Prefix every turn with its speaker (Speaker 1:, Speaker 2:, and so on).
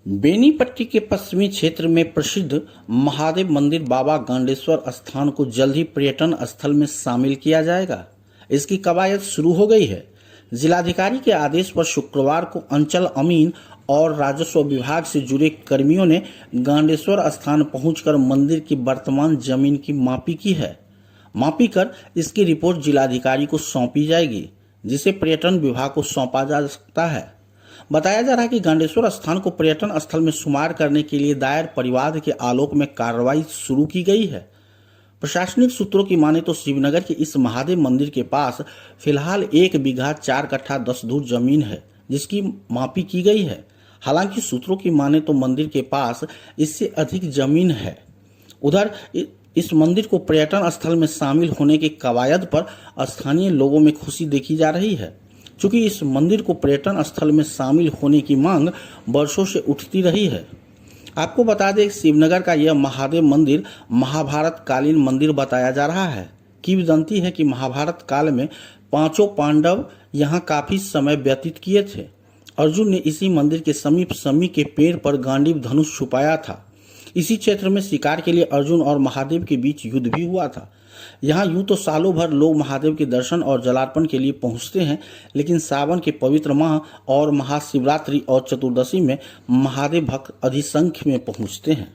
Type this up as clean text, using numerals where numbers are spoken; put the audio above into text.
Speaker 1: बेनीपट्टी के पश्चिमी क्षेत्र में प्रसिद्ध महादेव मंदिर बाबा गांडेश्वर स्थान को जल्द ही पर्यटन स्थल में शामिल किया जाएगा। इसकी कवायद शुरू हो गई है। जिलाधिकारी के आदेश पर शुक्रवार को अंचल अमीन और राजस्व विभाग से जुड़े कर्मियों ने गांडेश्वर स्थान पहुंचकर मंदिर की वर्तमान जमीन की मापी की है। मापी कर इसकी रिपोर्ट जिलाधिकारी को सौंपी जाएगी, जिसे पर्यटन विभाग को सौंपा जा सकता है। बताया जा रहा है कि गांडेश्वर स्थान को पर्यटन स्थल में शुमार करने के लिए दायर परिवाद के आलोक में कार्रवाई शुरू की गई है। प्रशासनिक सूत्रों की माने तो शिवनगर के इस महादेव मंदिर के पास फिलहाल 1 बीघा 4 कट्ठा 10 धूर जमीन है, जिसकी मापी की गई है। हालांकि सूत्रों की माने तो मंदिर के पास इससे अधिक जमीन है। उधर इस मंदिर को पर्यटन स्थल में शामिल होने की कवायद पर स्थानीय लोगों में खुशी देखी जा रही है। चूंकि इस मंदिर को पर्यटन स्थल में शामिल होने की मांग वर्षों से उठती रही है। आपको बता दें, शिवनगर का यह महादेव मंदिर महाभारत कालीन मंदिर बताया जा रहा है। किंवदंती है कि महाभारत काल में 5 पांडव यहाँ काफी समय व्यतीत किए थे। अर्जुन ने इसी मंदिर के समीप समी के पेड़ पर गांडीव धनुष छुपाया था। इसी क्षेत्र में शिकार के लिए अर्जुन और महादेव के बीच युद्ध भी हुआ था। यहाँ यूं तो सालों भर लोग महादेव के दर्शन और जलार्पण के लिए पहुंचते हैं, लेकिन सावन के पवित्र माह और महाशिवरात्रि और चतुर्दशी में महादेव भक्त अधिसंख्य में पहुंचते हैं।